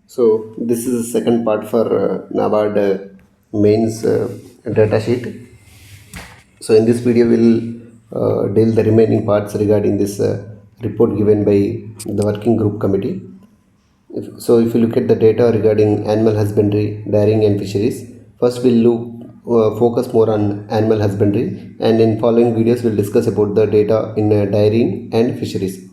So this is the second part for Nabard mains data sheet. So in this video we'll deal the remaining parts regarding this report given by the working group committee. If you look at the data regarding animal husbandry, dairying and fisheries, first we'll focus more on animal husbandry, and in following videos we'll discuss about the data in dairying and fisheries.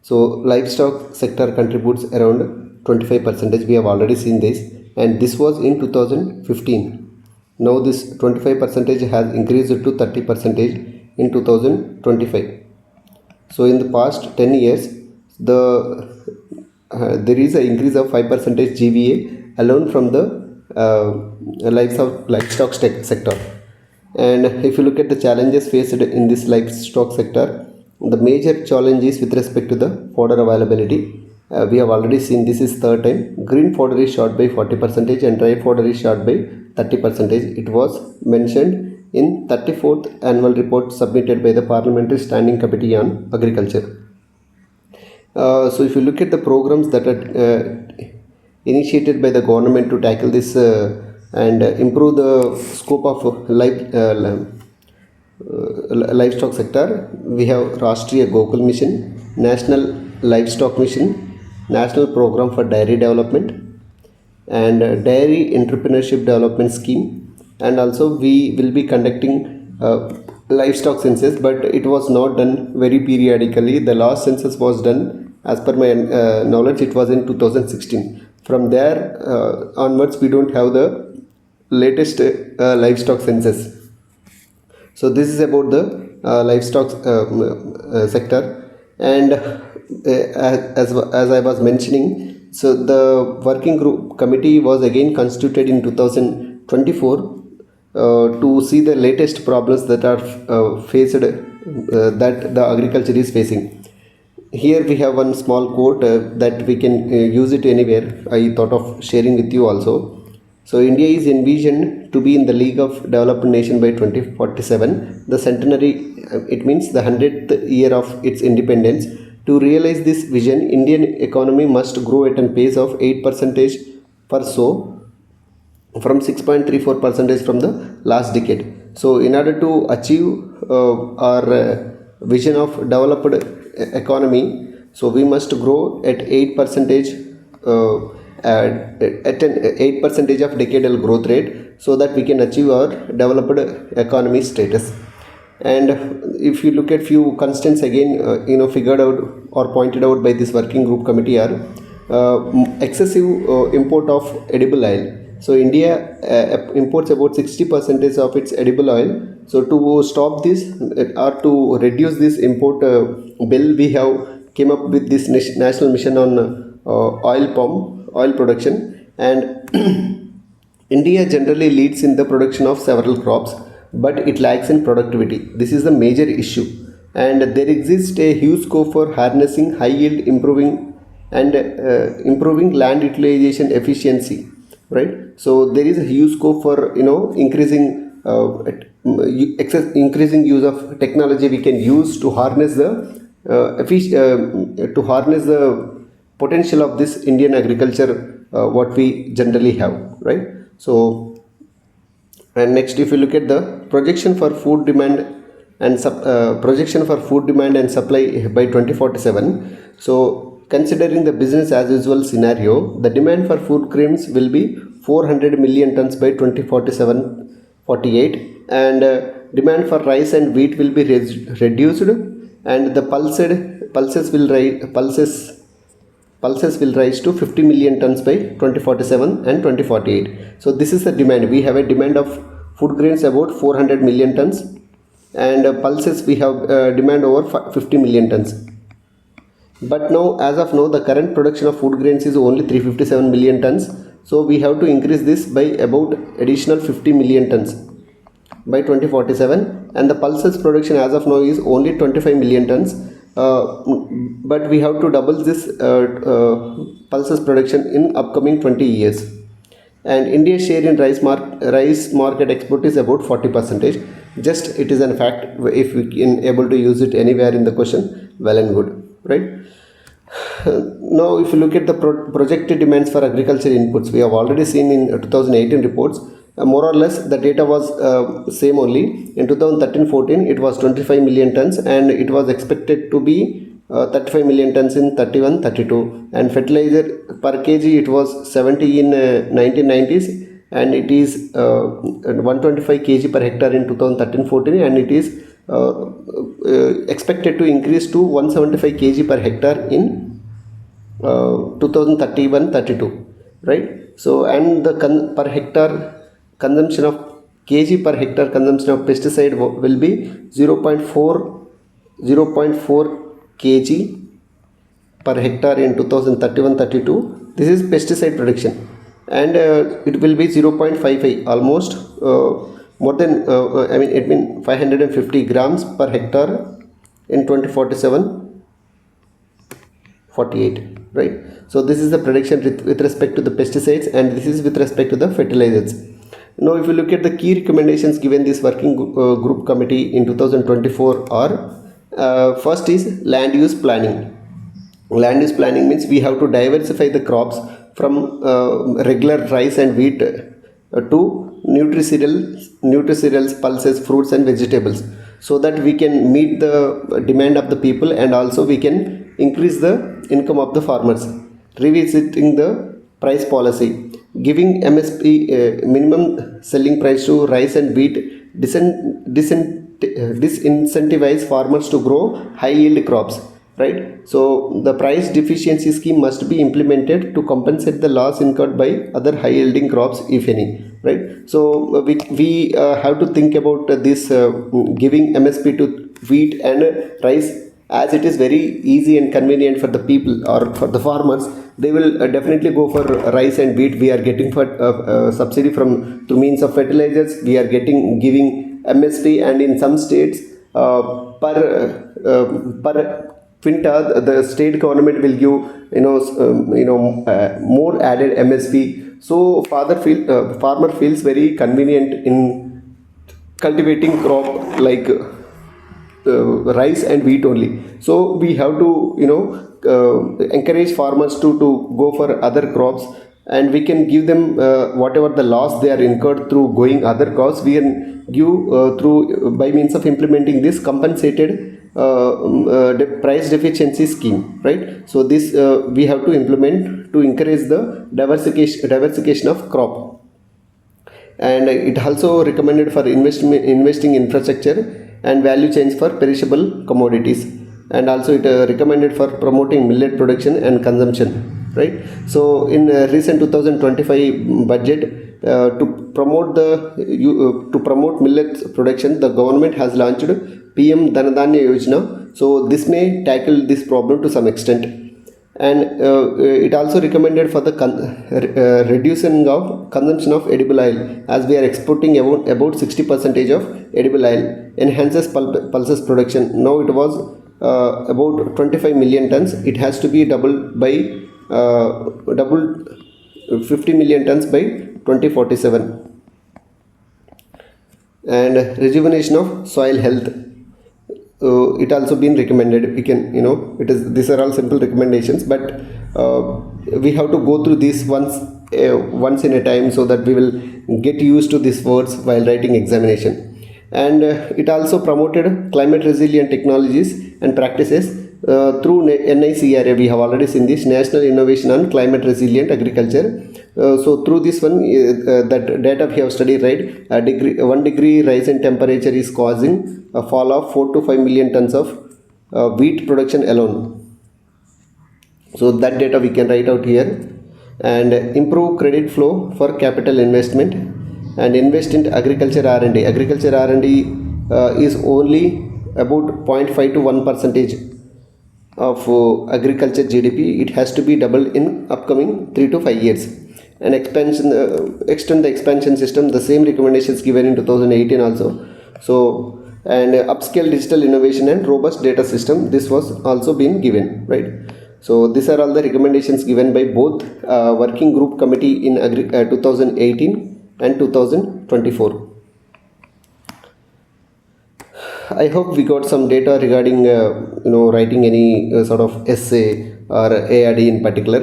So livestock sector contributes around 25%. We have already seen this, and this was in 2015. Now this 25% has increased to 30% in 2025. So in the past 10 years, there is an increase of 5% GVA alone from the livestock sector. And if you look at the challenges faced in this livestock sector, the major challenge is with respect to the fodder availability. We have already seen this is third time. Green fodder is short by 40% and dry fodder is short by 30%. It was mentioned in 34th annual report submitted by the Parliamentary Standing Committee on Agriculture. So if you look at the programs that are initiated by the government to tackle this and improve the scope of livestock sector, we have Rashtriya Gokul Mission, National Livestock Mission, National Program for Dairy Development, and Dairy Entrepreneurship Development Scheme. And also we will be conducting livestock census, but it was not done very periodically. The last census was done, as per my knowledge, it was in 2016. From there onwards we don't have the latest livestock census. So this is about the livestock sector. And as I was mentioning, so the working group committee was again constituted in 2024 to see the latest problems that are faced that the agriculture is facing. Here we have one small quote that we can use it anywhere. I thought of sharing with you also. So India is envisioned to be in the League of Developed Nations by 2047, the centenary, it means the 100th year of its independence. To realize this vision, Indian economy must grow at a pace of 8% per so, from 6.34% from the last decade. So in order to achieve our vision of developed economy, so we must grow at 8% at an 8% of decadal growth rate, so that we can achieve our developed economy status. And if you look at few constants again, figured out or pointed out by this working group committee are excessive import of edible oil. So India imports about 60% of its edible oil. So to stop this or to reduce this import bill, we have came up with this national mission on oil production. And India generally leads in the production of several crops, but it lacks in productivity. This is the major issue, and there exists a huge scope for harnessing high yield, improving land utilization efficiency. Right. So there is a huge scope for increasing increasing use of technology we can use to harness the potential of this Indian agriculture, what we generally have, right? So, and next, if you look at the projection for food demand and supply by 2047, so considering the business as usual scenario, the demand for food grains will be 400 million tons by 2047-48, and demand for rice and wheat will be reduced, and the pulses will rise to 50 million tons by 2047 and 2048. So this is the demand. We have a demand of food grains about 400 million tons, and pulses we have demand over 50 million tons. But now, as of now, the current production of food grains is only 357 million tons. So we have to increase this by about additional 50 million tons by 2047, and the pulses production as of now is only 25 million tons. But we have to double this pulses production in upcoming 20 years. And India's share in rice market export is about 40%. Just it is a fact. If we can able to use it anywhere in the question, well and good, right? Now, if you look at the projected demands for agriculture inputs, we have already seen in 2018 reports, more or less the data was same only. In 2013-14, it was 25 million tons, and it was expected to be 35 million tons in 31-32. And fertilizer per kg, it was 70 in 1990s, and it is 125 kg per hectare in 2013-14, and it is expected to increase to 175 kg per hectare in 2031-32, right? So, and the per hectare consumption of kg per hectare consumption of pesticide will be 0.4 kg per hectare in 2031-32. This is pesticide production, and it will be 0.55, almost more than it means 550 grams per hectare in 2047-48, right? So this is the prediction with respect to the pesticides, and this is with respect to the fertilizers. Now, if you look at the key recommendations given this working group committee in 2024 are, first is land use planning. Land use planning means we have to diversify the crops from regular rice and wheat to nutricereals, pulses, fruits and vegetables, so that we can meet the demand of the people, and also we can increase the income of the farmers. Revisiting the price policy, giving MSP minimum selling price to rice and wheat disincentivize farmers to grow high yield crops, right? So the price deficiency scheme must be implemented to compensate the loss incurred by other high yielding crops, if any, right? So we have to think about this giving MSP to wheat and rice, as it is very easy and convenient for the people or for the farmers. They will definitely go for rice and wheat. We are getting for subsidy from through means of fertilizers. We are giving MSP, and in some states per quinta the state government will give more added MSP. So farmer feels very convenient in cultivating crop like rice and wheat only. So we have to encourage farmers to go for other crops, and we can give them whatever the loss they are incurred through going other crops, we can give through by means of implementing this compensated price deficiency scheme, right? So this we have to implement to encourage the diversification of crop. And it also recommended for investing in infrastructure and value chains for perishable commodities, and also it recommended for promoting millet production and consumption, right? So in recent 2025 budget, to promote millet production, the government has launched PM Dhanadhanya Yojana. So this may tackle this problem to some extent. And it also recommended for the reducing of consumption of edible oil, as we are exporting about 60% of edible oil. Enhances pulses production. Now it was about 25 million tons. It has to be doubled 50 million tons by 2047. And rejuvenation of soil health, it also been recommended. We can these are all simple recommendations, but we have to go through this once in a time, so that we will get used to these words while writing examination. And it also promoted climate resilient technologies and practices through NICRA. We have already seen this, National Innovation on Climate Resilient Agriculture. So through this one, that data we have studied, right? 1 degree rise in temperature is causing a fall of 4 to 5 million tons of wheat production alone. So that data we can write out here. And improve credit flow for capital investment, and invest in agriculture R&D. Agriculture R&D is only about 0.5 to 1% of agriculture GDP. It has to be doubled in upcoming 3 to 5 years. And extend the expansion system, the same recommendations given in 2018 also. So, and upscale digital innovation and robust data system, this was also been given, right? So these are all the recommendations given by both working group committee in 2018 and 2024. I hope we got some data regarding writing any sort of essay or ARD in particular.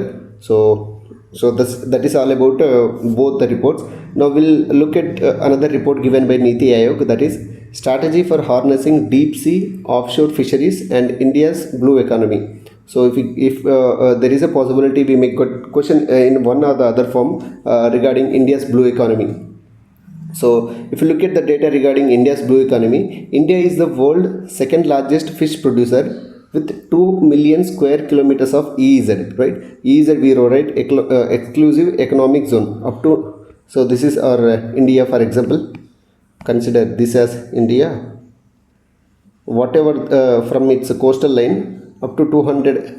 That is all about both the reports. Now we'll look at another report given by Niti Aayog, that is strategy for harnessing deep sea offshore fisheries and India's blue economy. So if there is a possibility, we may get question in one or the other form regarding India's blue economy. So if you look at the data regarding India's blue economy, India is the world's second largest fish producer with 2 million square kilometers of EEZ, right? EEZ we write exclusive economic zone up to. So this is our India, for example. Consider this as India. Whatever from its coastal line up to 200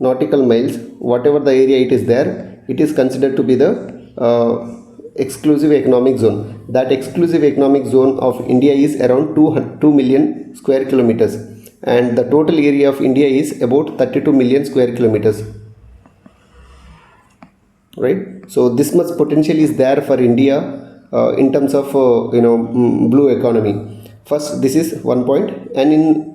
nautical miles, whatever the area it is there, it is considered to be the exclusive economic zone. That exclusive economic zone of India is around 2 million square kilometers, and the total area of India is about 32 million square kilometers, right? So this much potential is there for India in terms of blue economy. First, this is one point, and in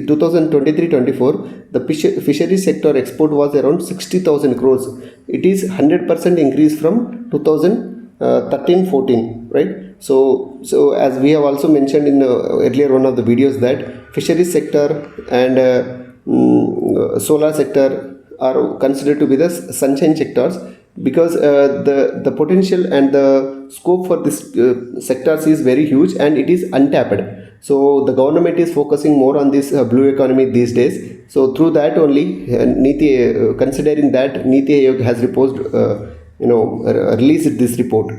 2023-24, the fisheries sector export was around 60,000 crores. It is 100% increase from 2013-14, right? So as we have also mentioned in earlier one of the videos, that fisheries sector and solar sector are considered to be the sunshine sectors, because the potential and the scope for this sectors is very huge and it is untapped. So the government is focusing more on this blue economy these days. So through that only, considering that, Niti Aayog has released this report.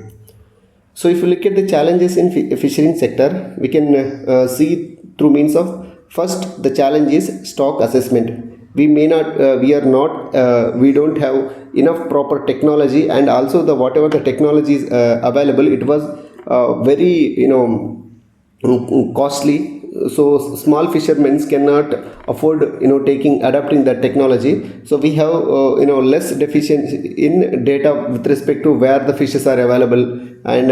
So if you look at the challenges in fishing sector, we can see through means of, first, the challenge is stock assessment. We don't have enough proper technology, and also the whatever the technology is available, it was very costly. So small fishermen cannot afford adapting that technology. So we have less deficiency in data with respect to where the fishes are available, and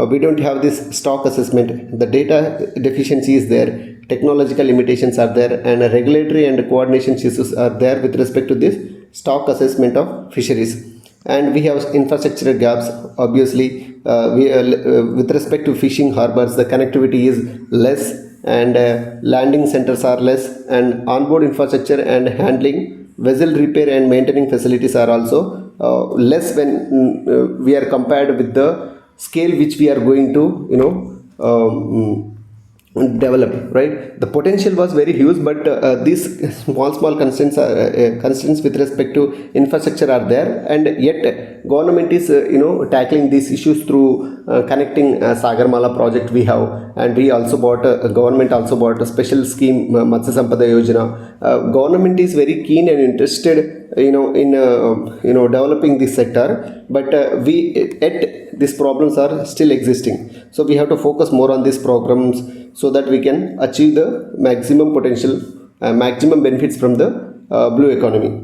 we don't have this stock assessment. The data deficiency is there, technological limitations are there, and regulatory and coordination issues are there with respect to this stock assessment of fisheries. And we have infrastructure gaps, obviously. With respect to fishing harbors, the connectivity is less, and landing centers are less, and onboard infrastructure and handling, vessel repair and maintaining facilities are also less when we are compared with the scale which we are going to develop, right? The potential was very huge, but these small constraints with respect to infrastructure are there, and yet government is tackling these issues through connecting Sagarmala project we have, and we also government also bought a special scheme, Matsya Sampada Yojana. Government is very keen and interested in developing this sector, but these problems are still existing. So we have to focus more on these programs so that we can achieve the maximum potential, maximum benefits from the blue economy.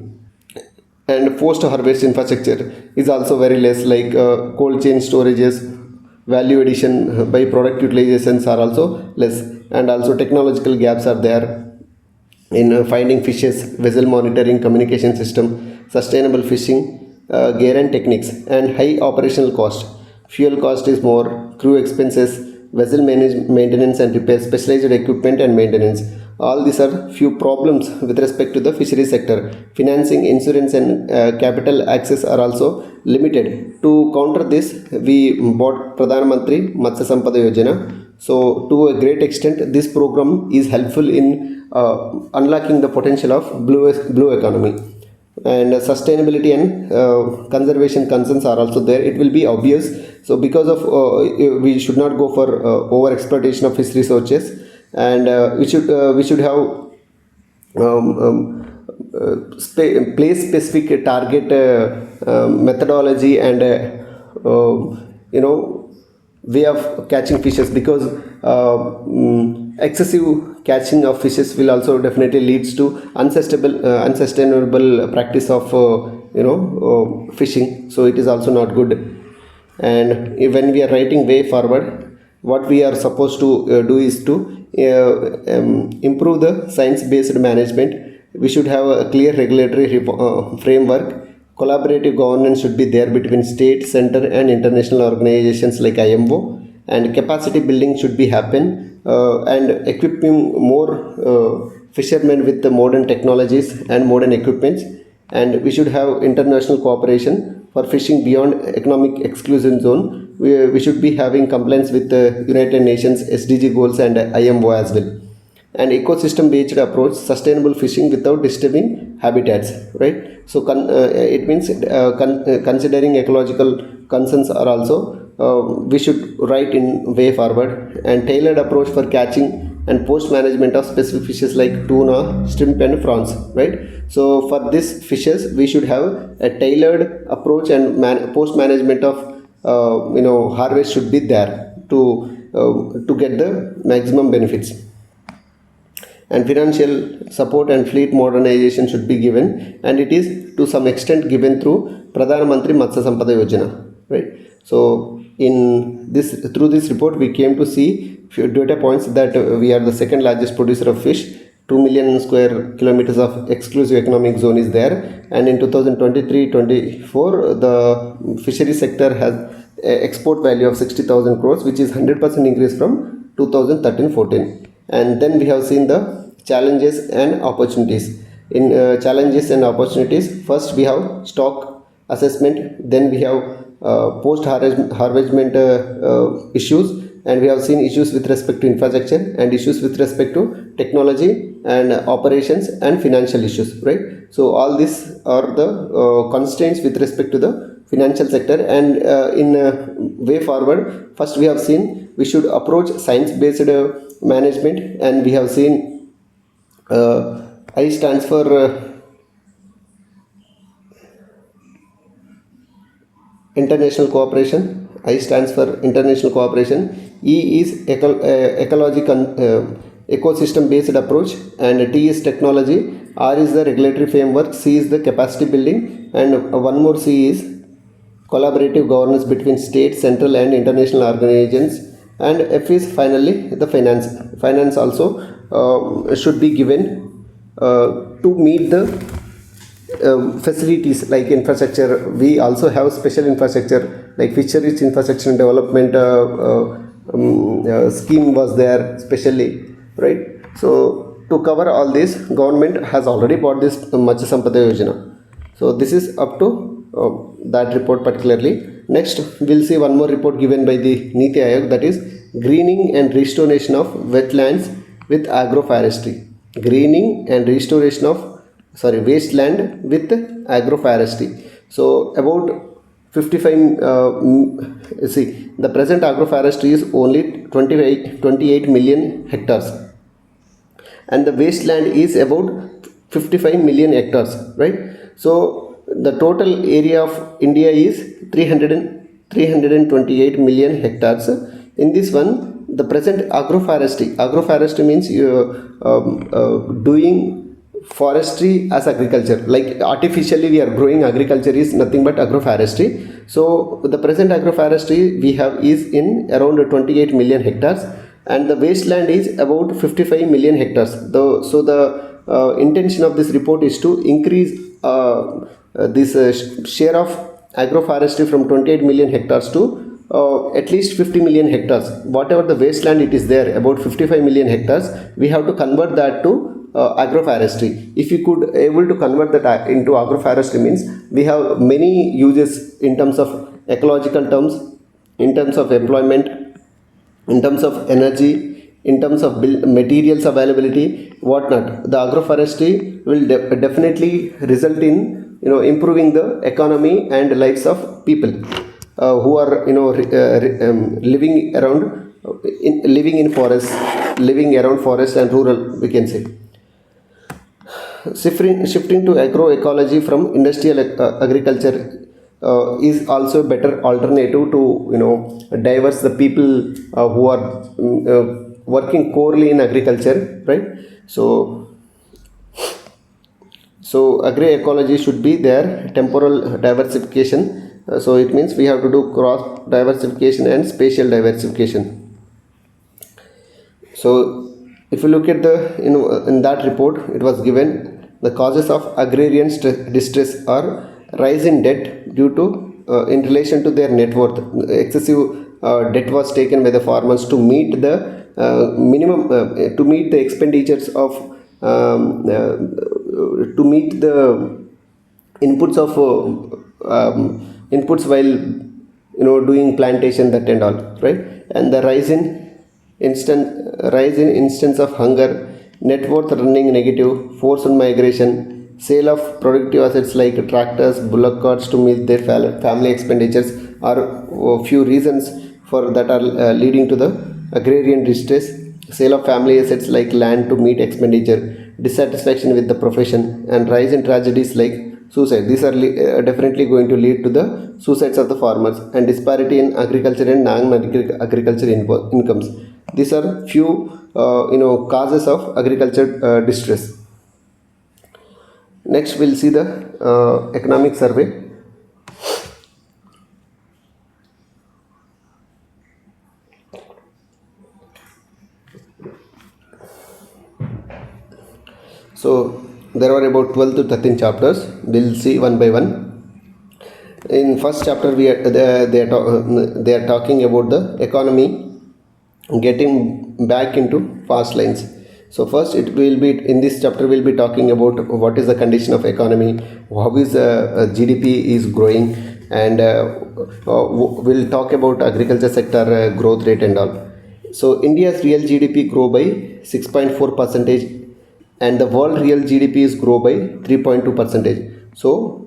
And post harvest infrastructure is also very less, like cold chain storages, value addition by product utilizations are also less, and also technological gaps are there in finding fishes, vessel monitoring, communication system, sustainable fishing gear and techniques, and high operational cost. Fuel cost is more, crew expenses, vessel maintenance and repair, specialized equipment and maintenance. All these are few problems with respect to the fishery sector. Financing, insurance and capital access are also limited. To counter this, we bought Pradhan Mantri Matsya Sampada Yojana. So to a great extent, this program is helpful in unlocking the potential of blue economy. And sustainability and conservation concerns are also there. It will be obvious. So because of we should not go for over exploitation of fish resources, and we should have place specific target methodology and way of catching fishes, because excessive catching of fishes will also definitely leads to unsustainable practice of fishing. So it is also not good. And when we are writing way forward, what we are supposed to do is to improve the science based management we should have a clear regulatory framework. Collaborative governance should be there between state, center, and international organizations like IMO, and capacity building should be happen, and equipping more fishermen with the modern technologies and modern equipments. And we should have international cooperation for fishing beyond economic exclusion zone. We should be having compliance with the United Nations SDG goals and IMO as well. And ecosystem based approach, sustainable fishing without disturbing habitats, right? So it means considering ecological concerns are also we should write in way forward. And tailored approach for catching and post management of specific fishes like tuna, shrimp, and prawns, right? So for these fishes we should have a tailored approach, and post management of harvest should be there to get the maximum benefits. And financial support and fleet modernization should be given, and it is to some extent given through Pradhan Mantri Matsya Sampada Yojana, right? So through this report we came to see few data points that we are the second largest producer of fish. 2 million square kilometers of exclusive economic zone is there, and in 2023-24 the fishery sector has export value of 60,000 crores, which is 100% increase from 2013-14. And then we have seen the challenges and opportunities. In challenges and opportunities, first we have stock assessment, then we have post harvestment issues, and we have seen issues with respect to infrastructure and issues with respect to technology and operations and financial issues, right? So all these are the constraints with respect to the financial sector. And in way forward, first we have seen we should approach science based management, and we have seen I stands for international cooperation. I stands for international cooperation. E is ecological ecosystem based approach, and T is technology. R is the regulatory framework. C is the capacity building, and one more C is collaborative governance between state, central, and international organizations. And F is finally the finance. Finance also should be given to meet the facilities like infrastructure. We also have special infrastructure like fisheries infrastructure and development scheme was there specially, right? So to cover all this, government has already bought this Matsya Sampada Yojana. So this is up to that report particularly. Next we'll see one more report given by the Niti Aayog, that is greening and restoration of wetlands with agroforestry. Greening and restoration of wasteland with agroforestry. So about 55 the present agroforestry is only 28 million hectares, and the wasteland is about 55 million hectares, right? So the total area of India is 328 million hectares. In this one, the present agroforestry means doing forestry as agriculture, like artificially we are growing agriculture is nothing but agroforestry. So the present agroforestry we have is in around 28 million hectares, and the wasteland is about 55 million hectares. So the intention of this report is to increase this share of agroforestry from 28 million hectares to at least 50 million hectares. Whatever the wasteland it is there, about 55 million hectares, we have to convert that to agroforestry. If you could able to convert that into agroforestry means we have many uses in terms of ecological terms, in terms of employment, in terms of energy, in terms of materials availability, whatnot. The agroforestry will definitely result in improving the economy and lives of people who are living around living around forest and rural, we can say. Shifting to agroecology from industrial agriculture is also a better alternative to diverse the people who are working corely in agriculture, right? So agroecology should be there. Temporal diversification. So it means we have to do cross diversification and spatial diversification. So if you look at the in that report, it was given The causes of agrarian distress are rise in debt due to in relation to their net worth. Excessive debt was taken by the farmers to meet the minimum to meet the expenditures of to meet the inputs of inputs while doing plantation, that and all, right? And the rise in instance of hunger, net worth running negative, forced migration, sale of productive assets like tractors, bullock carts to meet their family expenditures are few reasons for that are leading to the agrarian distress. Sale of family assets like land to meet expenditure, dissatisfaction with the profession, and rise in tragedies like suicide. These are definitely going to lead to the suicides of the farmers, and disparity in agriculture and non-agriculture incomes. These are few causes of agriculture distress. Next, we'll see the economic survey. So there are about 12 to 13 chapters. We'll see one by one. In first chapter, they are talking about the economy getting back into fast lines. So first, it will be in this chapter we'll be talking about what is the condition of economy, how is GDP is growing, and we'll talk about agriculture sector growth rate and all. So India's real GDP grow by 6.4 percentage, and the world real GDP is grow by 3.2 percentage. So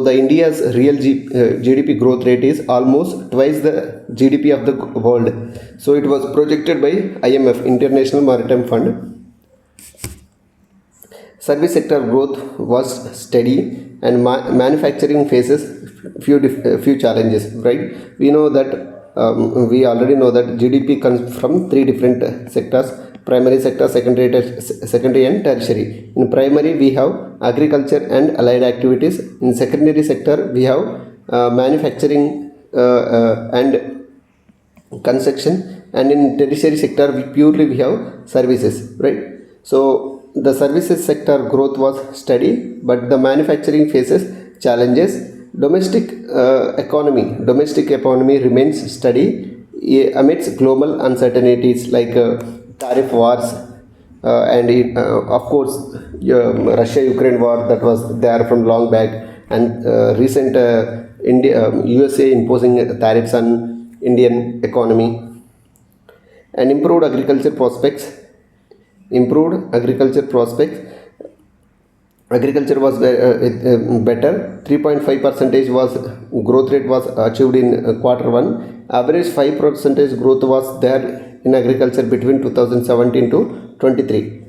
the India's real GDP growth rate is almost twice the GDP of the world. So it was projected by IMF, International Maritime Fund. Service sector growth was steady, and manufacturing faces few challenges. Right? We know that we already know that GDP comes from three different sectors: primary sector, secondary and tertiary. In primary, we have agriculture and allied activities. In secondary sector, we have manufacturing and construction, and in tertiary sector, we have services, right? So the services sector growth was steady, but the manufacturing faces challenges. Domestic economy remains steady amidst global uncertainties like tariff wars, and of course Russia-Ukraine war that was there from long back, and recent USA imposing tariffs on Indian economy, and improved agriculture prospects. Agriculture was better. 3.5 percentage was growth rate was achieved in quarter one. Average 5% growth was there in agriculture between 2017 to 23.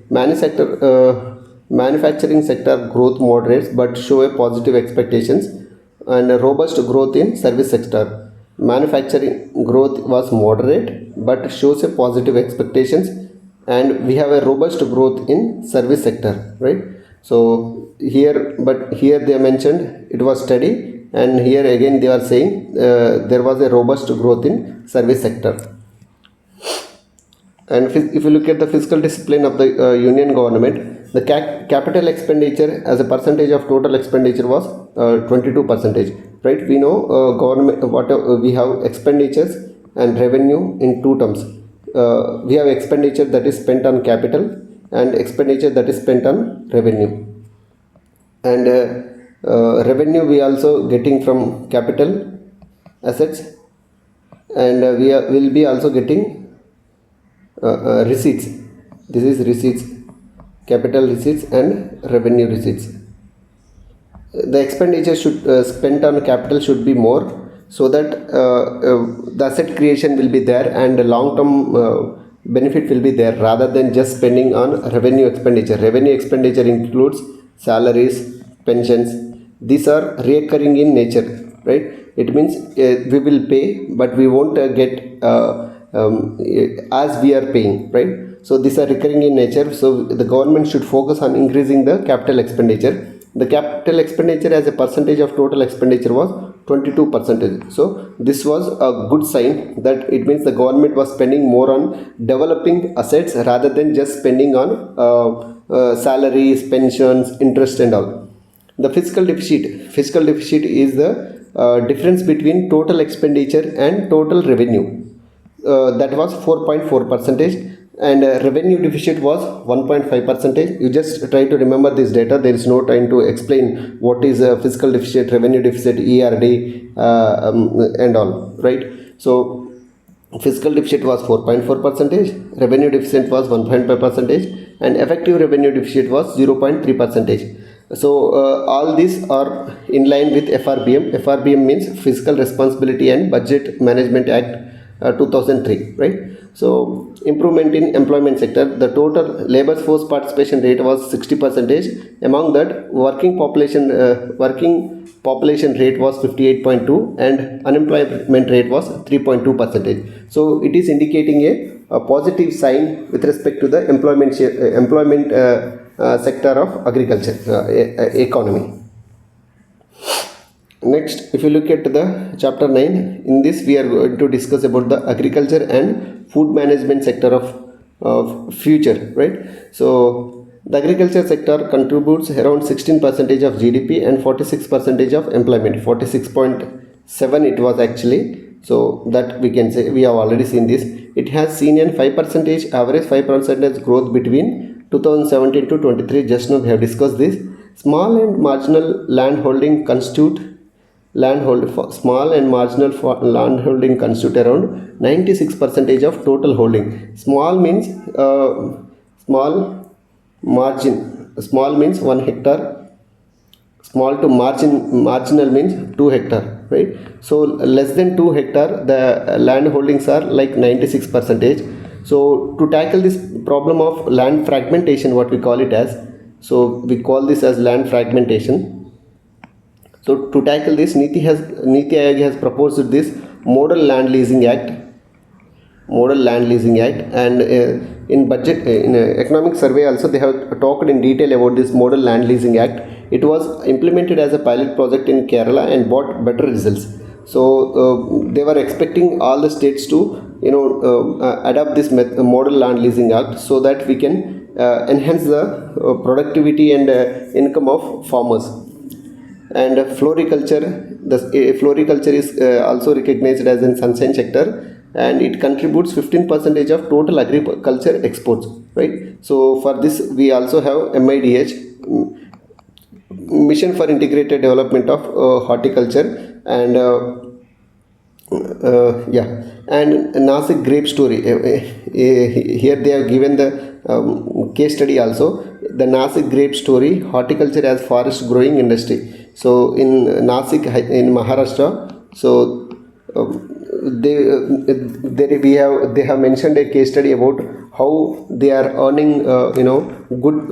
Manufacturing sector growth moderates but show a positive expectations, and a robust growth in service sector. Manufacturing growth was moderate but shows a positive expectations, and we have a robust growth in service sector, right? So here they mentioned it was steady, and here again they are saying there was a robust growth in service sector. And if you look at the fiscal discipline of the union government, the capital expenditure as a percentage of total expenditure was 22%. Right? We know government we have expenditures and revenue in two terms. We have expenditure that is spent on capital, and expenditure that is spent on revenue. And revenue we also getting from capital assets, and will be also getting receipts. This is receipts, capital receipts and revenue receipts. The expenditure should spent on capital should be more, so that the asset creation will be there and long term benefit will be there, rather than just spending on revenue expenditure. Revenue expenditure includes salaries, pensions. These are recurring in nature, right? It means we will pay, but we won't get as we are paying, right? So these are recurring in nature. So the government should focus on increasing the capital expenditure. The capital expenditure as a percentage of total expenditure was 22%. So this was a good sign, that it means the government was spending more on developing assets rather than just spending on salaries, pensions, interest and all. The fiscal deficit is the difference between total expenditure and total revenue. That was 4.4 percentage, and revenue deficit was 1.5 percentage. You just try to remember this data. There is no time to explain what is fiscal deficit, revenue deficit, ERD, and all, right? So fiscal deficit was 4.4 percentage, revenue deficit was 1.5 percentage, and effective revenue deficit was 0.3 percentage. So all these are in line with FRBM. FRBM means Fiscal Responsibility and Budget Management Act 2003, right? So improvement in employment sector, the total labor force participation rate was 60 percentage. Among that, working population rate was 58.2 and unemployment rate was 3.2 percentage. So it is indicating a positive sign with respect to the employment sector of agriculture economy. Next, if you look at the chapter 9, in this we are going to discuss about the agriculture and food management sector of future, right? So the agriculture sector contributes around 16% of GDP and 46% of employment. 46.7 it was actually. So that we can say, we have already seen this. It has seen a 5% average 5% growth between 2017 to 23. Just now we have discussed this. Small and marginal landholding constitute small and marginal landholding constitute around 96% of total holding. Small means small means 1 hectare. Small to marginal means 2 hectare, right? So less than 2 hectare, the land holdings are like 96%. So to tackle this problem of land fragmentation, what we call it as, so we call this as land fragmentation. So to tackle this, Niti Aayog has proposed this Model Land Leasing Act, and in economic survey also they have talked in detail about this Model Land Leasing Act. It was implemented as a pilot project in Kerala and brought better results. So they were expecting all the states to adopt this Model Land Leasing Act so that we can enhance the productivity and income of farmers. And floriculture, floriculture is also recognized as a sunshine sector, and it contributes 15% of total agriculture exports, right? So for this we also have MIDH, Mission for Integrated Development of Horticulture, and and Nasik grape story. Here they have given the case study also. The Nasik grape story, horticulture as forest growing industry. So in Nasik in Maharashtra, so they have mentioned a case study about how they are earning good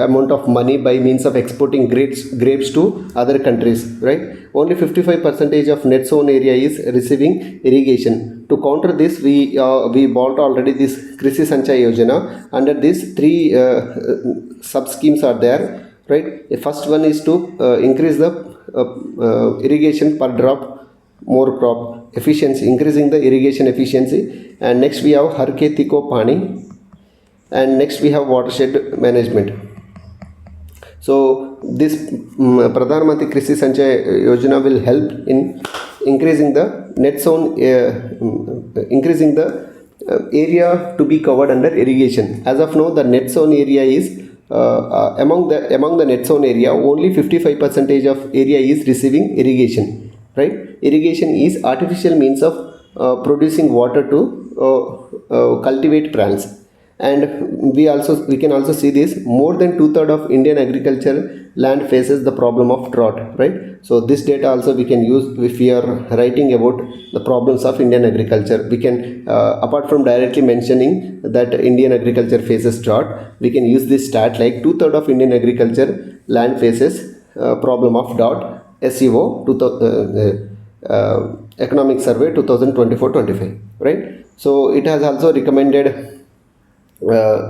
amount of money by means of exporting grapes to other countries, right? Only 55% of net zone area is receiving irrigation. To counter this, we bought already this Krishi Sanchay Yojana. Under this, 3 sub schemes are there, right? The first one is to increase the irrigation per drop, more crop efficiency, increasing the irrigation efficiency. And next we have Har Kheti Ko Pani, and next we have watershed management. So this Pradhan Mantri Krishi Sanchay Yojana will help in increasing the net zone, increasing the area to be covered under irrigation. As of now, the net zone area is among the net zone area, only 55% of area is receiving irrigation, right? Irrigation is artificial means of producing water to cultivate plants. And we can also see this, more than 2/3 of Indian agriculture land faces the problem of drought, right? So this data also we can use if we are writing about the problems of Indian agriculture. We can apart from directly mentioning that Indian agriculture faces drought, we can use this stat like 2/3 of Indian agriculture land faces problem of drought. SEO Economic Survey 2024-25, right? So it has also recommended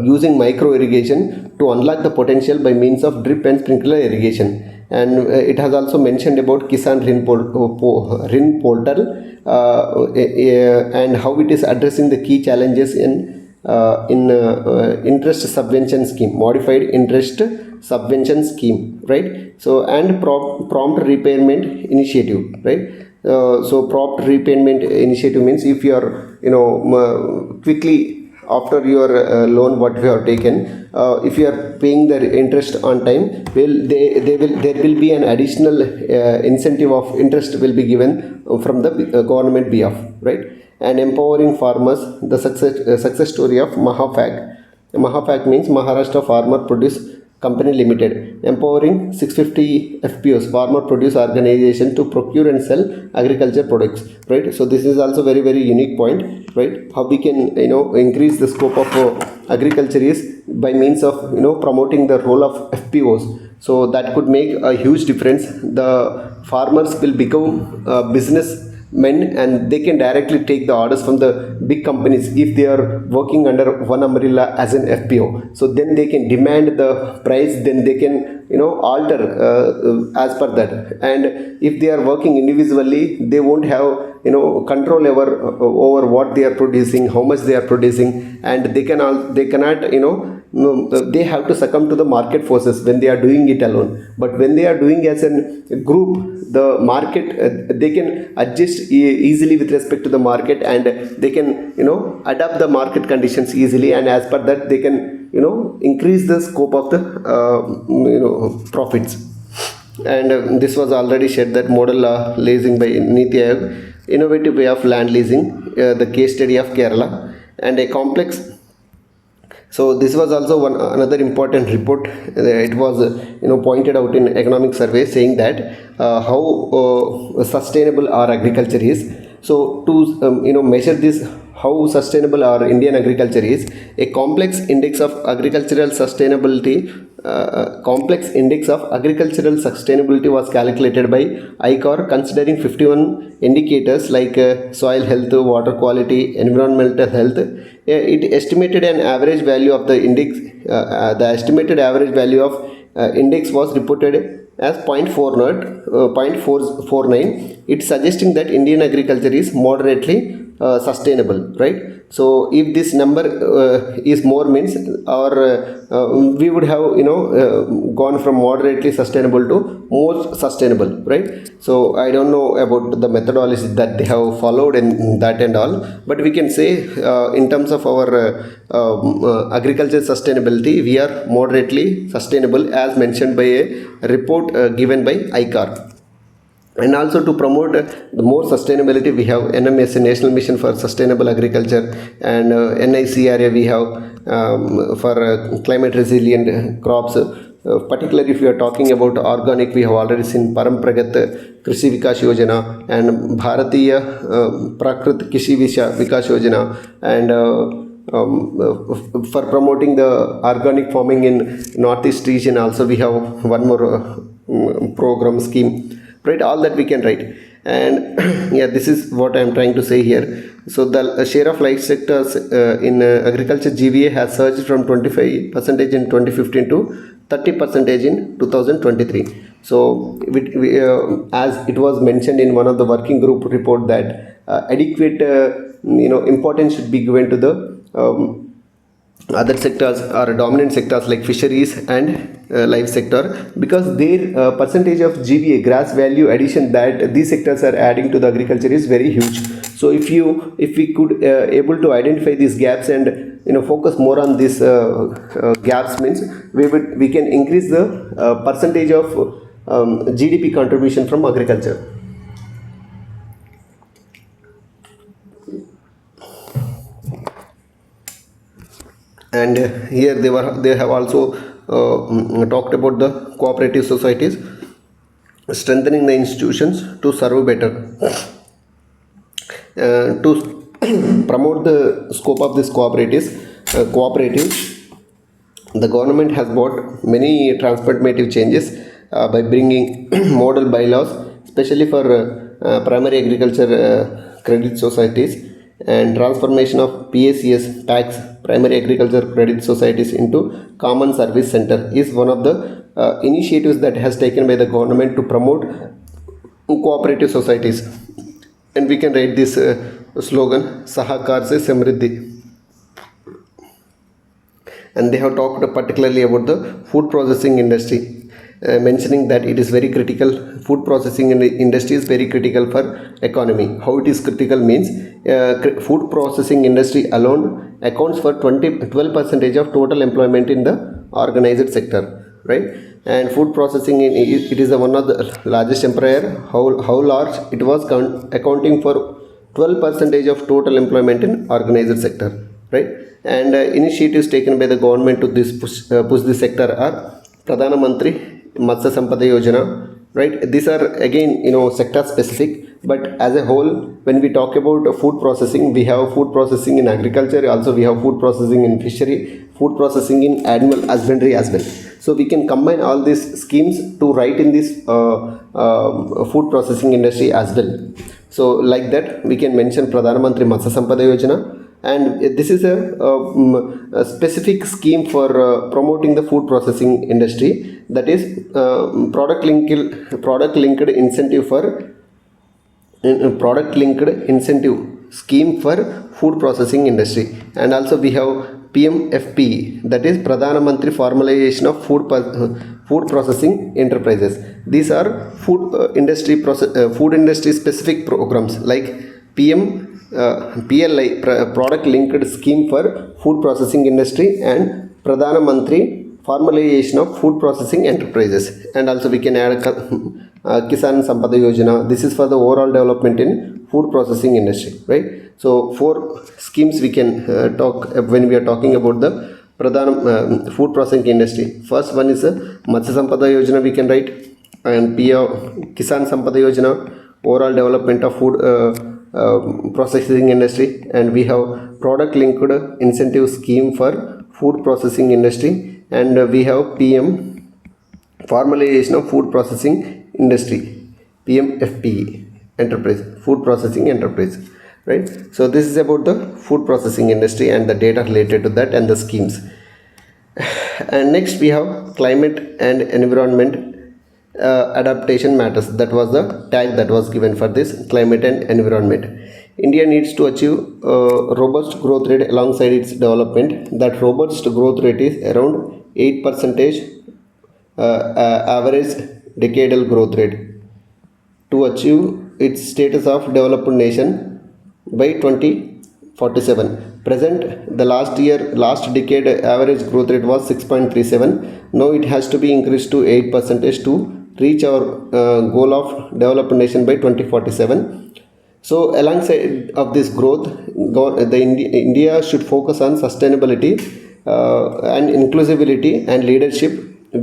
using micro irrigation to unlock the potential by means of drip and sprinkler irrigation. And it has also mentioned about Kisan Rin portal and how it is addressing the key challenges in interest subvention scheme, modified interest subvention scheme, right? So and prompt repayment initiative, right? So prompt repayment initiative means if you are quickly after your loan what we have taken, if you are paying the interest on time, they will there will be an additional incentive of interest will be given from the government behalf, right? And empowering farmers, the success story of Mahafag. Mahafag means Maharashtra Farmer Produce Company Limited, empowering 650 FPOs, farmer produce organization, to procure and sell agriculture products, right? So this is also very unique point, right? How we can increase the scope of agriculture is by means of promoting the role of FPOs. So that could make a huge difference. The farmers will become business men and they can directly take the orders from the big companies if they are working under one umbrella as an FPO. So then they can demand the price, then they can alter as per that. And if they are working individually, they won't have control over what they are producing, how much they are producing, and they cannot they have to succumb to the market forces when they are doing it alone. But when they are doing as a group, the market they can adjust easily with respect to the market, and they can adapt the market conditions easily, and as per that they can increase the scope of the profits. And this was already shared, that model leasing by Niti Aayog, innovative way of land leasing, the case study of Kerala, and a complex. So this was also another important report. It was pointed out in economic survey, saying that how sustainable our agriculture is. So to measure this, how sustainable our Indian agriculture is, a complex index of agricultural sustainability was calculated by ICAR, considering 51 indicators like soil health, water quality, environmental health. It estimated an average value of the index. The estimated average value of index was reported as 0.49. It's suggesting that Indian agriculture is moderately sustainable, right? So if this number is more, means we would have gone from moderately sustainable to more sustainable, right? So I don't know about the methodology that they have followed in that and all, but we can say in terms of our agriculture sustainability, we are moderately sustainable as mentioned by a report given by ICAR. And also to promote the more sustainability, we have NMS, National Mission for Sustainable Agriculture, and NICRA we have for climate resilient crops. Particularly if we are talking about organic, we have already seen Param Pragat Krishi Vikas Yojana and Bharatiya Prakrit Krishi Vikas Yojana, and for promoting the organic farming in Northeast region also we have one more program scheme, right? All that we can write. And yeah, this is what I am trying to say here. So the share of life sectors in agriculture GVA has surged from 25% in 2015 to 30% in 2023. So as it was mentioned in one of the working group report, that adequate importance should be given to the other sectors or dominant sectors like fisheries and life sector, because their percentage of GVA, gross value addition, that these sectors are adding to the agriculture is very huge. So if we could able to identify these gaps and focus more on these gaps, means we can increase the percentage of GDP contribution from agriculture. And here they have also talked about the cooperative societies, strengthening the institutions to serve better. To promote the scope of this cooperatives, the government has brought many transformative changes by bringing model bylaws, especially for primary agriculture credit societies, and transformation of PACS, tax primary agriculture credit societies, into common service center is one of the initiatives that has taken by the government to promote cooperative societies. And we can write this slogan, Sahakar se Samriddhi. and they have talked particularly about the food processing industry, mentioning that it is very critical. Food processing industry is very critical for economy. How it is critical means, food processing industry alone accounts for 12% of total employment in the organized sector, right? And food processing it is one of the largest employer. How large it was, accounting for 12% of total employment in organized sector, right? And initiatives taken by the government to push this sector are Pradhana Mantri Matsya Sampada Yojana, right? These are again sector specific, but as a whole, when we talk about food processing, we have food processing in agriculture, also we have food processing in fishery, food processing in animal husbandry as well. So we can combine all these schemes to write in this food processing industry as well. So like that we can mention Pradhana Mantri Matsya Sampada Yojana, and this is a specific scheme for promoting the food processing industry, that is product linked incentive for product linked incentive scheme for food processing industry. And also we have PMFP, that is Pradhana Mantri Formalization of Food Processing Enterprises. These are food industry specific programs like PLI, product linked scheme for food processing industry, and Pradhana Mantri Formalization of Food Processing Enterprises. And also we can add Kisan Sampada Yojana. This is for the overall development in food processing industry, right? So 4 schemes we can talk when we are talking about the Pradhana food processing industry. First one is Matsya Sampada Yojana we can write, and Kisan Sampada Yojana, overall development of food processing industry. And we have product linked incentive scheme for food processing industry, and we have PM Formalization of Food Processing Industry, PMFP enterprise, food processing enterprise, right? So this is about the food processing industry and the data related to that and the schemes. And next we have climate and environment adaptation matters. That was the tag that was given for this climate and environment. India needs to achieve robust growth rate alongside its development. That robust growth rate is around 8% average decadal growth rate to achieve its status of developed nation by 2047. Present, the last decade average growth rate was 6.37. Now it has to be increased to 8% to reach our goal of developed nation by 2047. So alongside of this growth, India should focus on sustainability and inclusivity and leadership in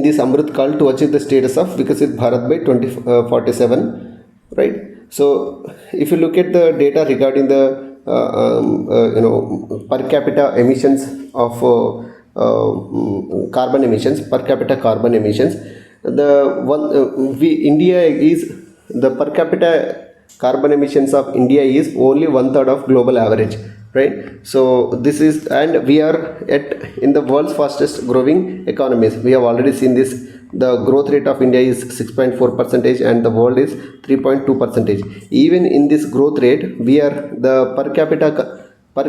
this Amrit Kal to achieve the status of Vikasit Bharat by 2047, right? So if you look at the data regarding the per capita emissions of carbon emissions, per capita carbon emissions, India is the per capita carbon emissions of India is only 1/3 of global average, right? So this is, and we are in the world's fastest growing economies. We have already seen this. The growth rate of India is 6.4% and the world is 3.2%. Even in this growth rate, we are the per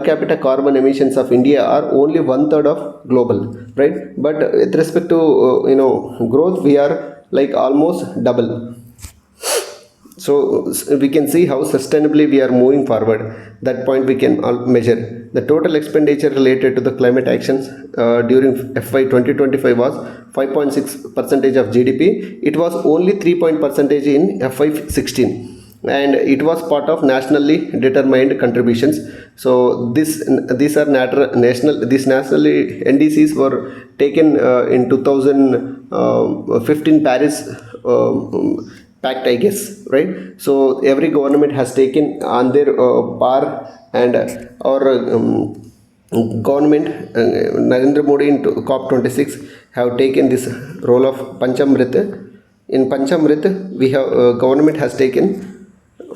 capita carbon emissions of India are only 1/3 of global, right? But with respect to growth, we are like almost double. So we can see how sustainably we are moving forward. That point we can measure. The total expenditure related to the climate actions during FY 2025 was 5.6% of GDP. It was only 3% in FY 16. And it was part of nationally determined contributions. So these nationally NDCs were taken in 2015 Paris pact, I guess, right? So every government has taken on their par, and our government Narendra Modi in COP26 have taken this role of Panchamrit. In Panchamrit, we have government has taken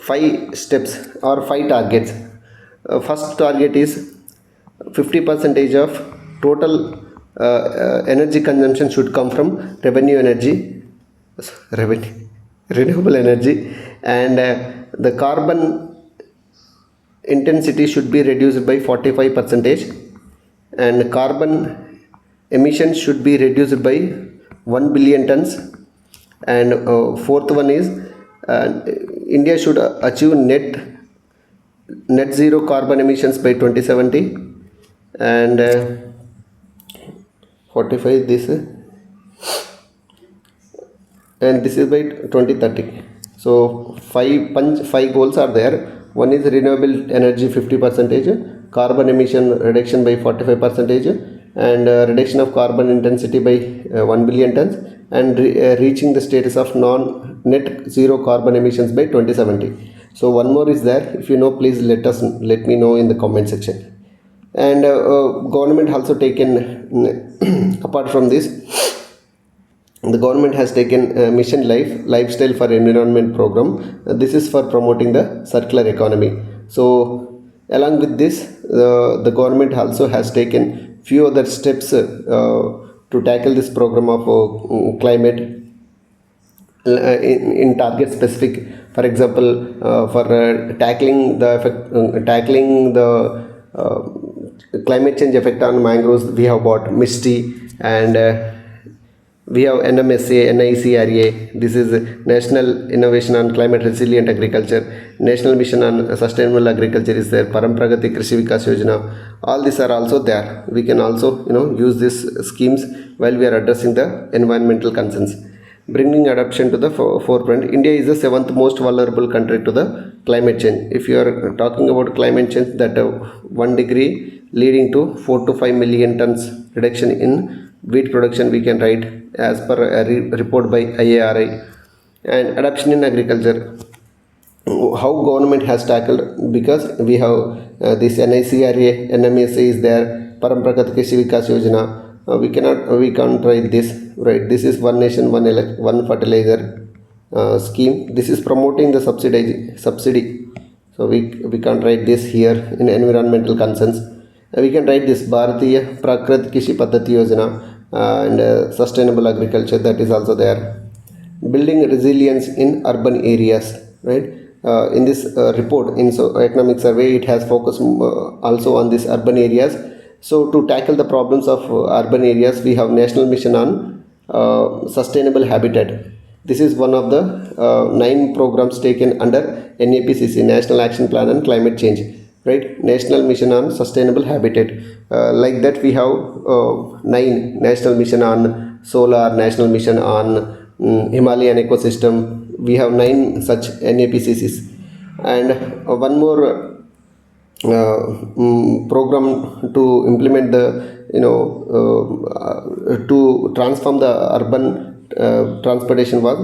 5 steps or 5 targets. First target is 50% of total energy consumption should come from renewable energy, and the carbon intensity should be reduced by 45%, and carbon emissions should be reduced by 1 billion tons. And fourth one is India should achieve net zero carbon emissions by 2070, and 45 this and this is by 2030. So five goals are there. One is renewable energy 50%, carbon emission reduction by 45%, and reduction of carbon intensity by 1 billion tons, and reaching the status of net zero carbon emissions by 2070. So one more is there. If you know, please let me know in the comment section. And government also taken apart from this, the government has taken mission lifestyle for environment program. This is for promoting the circular economy. So along with this, the government also has taken few other steps to tackle this program of climate in target specific. For example, for tackling the climate change effect on mangroves, we have bought MISTI, and we have NMSA, NICRA. This is National Innovation on Climate Resilient Agriculture. National Mission on Sustainable Agriculture is there. Param Pragati Krishi Vikas Yojana. All these are also there. We can also use these schemes while we are addressing the environmental concerns. Bringing adoption to the forefront. India is the 7th most vulnerable country to the climate change. If you are talking about climate change, that 1 degree leading to 4 to 5 million tons reduction in wheat production, we can write as per a report by IARI. And adoption in agriculture, how government has tackled, because we have this NICRA, NMSA is there, Param Pragati Krishi Vikas Yojana. We can't write this, right? This is one nation one fertilizer scheme. This is promoting the subsidy. So we can't write this here in environmental concerns. We can write this Bharatiya Prakrit Krishi Paddhati Yojana and sustainable agriculture, that is also there. Building resilience in urban areas, right? In this report, in economic survey, it has focused also on these urban areas. So to tackle the problems of urban areas, we have National Mission on Sustainable Habitat. This is one of the 9 programs taken under NAPCC, National Action Plan on Climate Change, right? National Mission on Sustainable Habitat. Like that, we have 9 National Mission on Solar, National Mission on Himalayan Ecosystem. We have 9 such NAPCCs, and one more program to implement the to transform the urban transportation was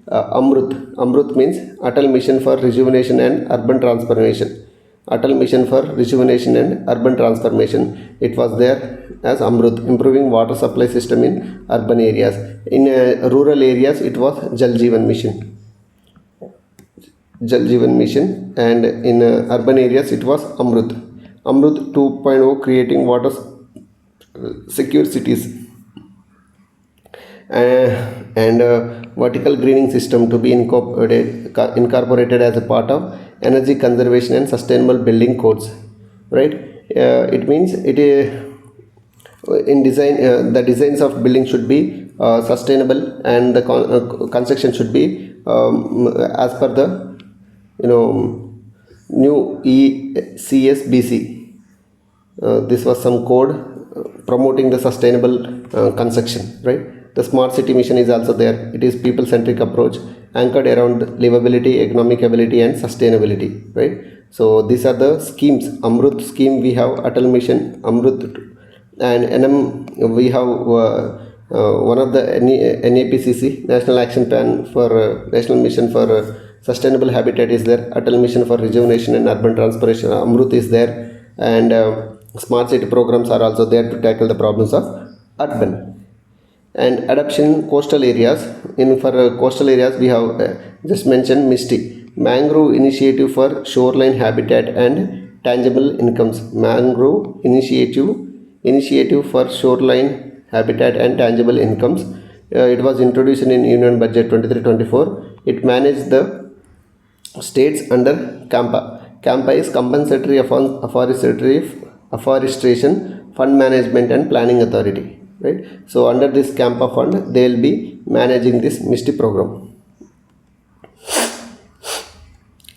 Amrut. Amrut means Atal Mission for Rejuvenation and Urban Transformation. Atal Mission for Rejuvenation and Urban Transformation. It was there as Amrut, improving water supply system in urban areas. In rural areas, it was Jal Jeevan Mission. Jal Jeevan Mission, and in urban areas it was Amrut 2.0, creating water secure cities, and vertical greening system to be incorporated as a part of energy conservation and sustainable building codes, right? It means in design, the designs of building should be sustainable, and the construction should be as per the new ECSBC. This was some code promoting the sustainable construction, right? The smart city mission is also there. It is people centric approach anchored around livability, economic ability and sustainability, right? So these are the schemes. Amrut scheme, we have Atal Mission, Amrut, and NM, we have one of the NAPCC, National Action Plan for National Mission for Sustainable Habitat is there. Atal Mission for Rejuvenation and Urban Transformation, Amrut is there, and smart city programs are also there to tackle the problems of urban. And adoption coastal areas. For coastal areas, we have just mentioned MISTI, Mangrove Initiative for Shoreline Habitat and Tangible Incomes. Mangrove Initiative for Shoreline Habitat and Tangible Incomes. It was introduced in Union Budget 23-24. It managed the states under CAMPA, CAMPA is compensatory afforestation fund management and planning authority, right? So under this CAMPA fund they will be managing this MISTI program.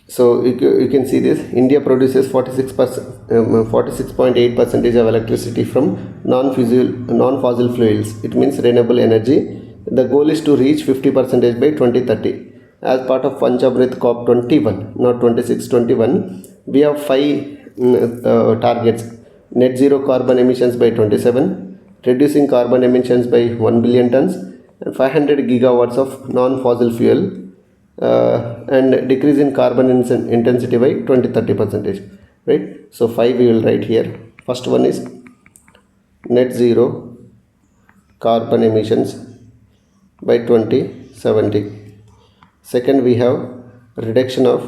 So you can see this. India produces 46.8% of electricity from non-fossil fuels. It means renewable energy. The goal is to reach 50% by 2030. As part of Panchamrit COP 21, not 26, 21, we have 5 targets: net zero carbon emissions by 27, reducing carbon emissions by 1 billion tons, and 500 gigawatts of non-fossil fuel, and decrease in carbon intensity by 20-30%, right? So 5 we will write here. First one is net zero carbon emissions by 2070. Second, we have reduction of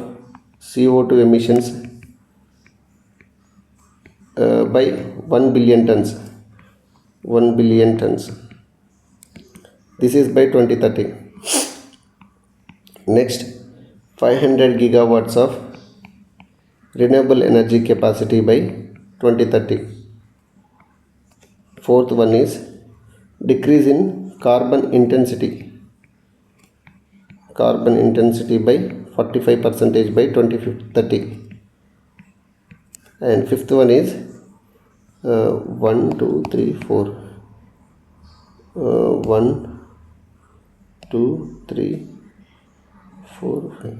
CO2 emissions by 1 billion tons. 1 billion tons. This is by 2030. Next, 500 gigawatts of renewable energy capacity by 2030. Fourth one is decrease in carbon intensity by 45% by 2030. And fifth one is 1 2 3 4 1 2 3 4 5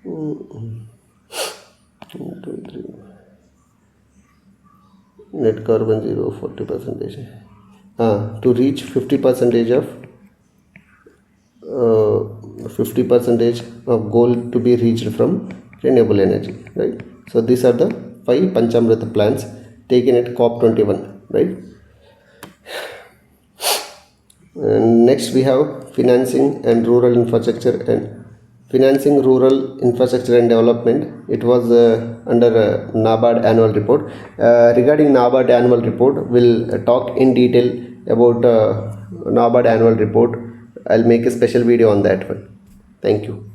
1 2 3 net carbon zero 40%, to reach 50% of 50% of goal to be reached from renewable energy, right? So these are the 5 Panchamrita plans taken at COP 21, right? And next we have financing rural infrastructure and development. It was under Nabard annual report. Regarding Nabard annual report, we'll talk in detail about Nabard annual report. I'll make a special video on that one. Thank you.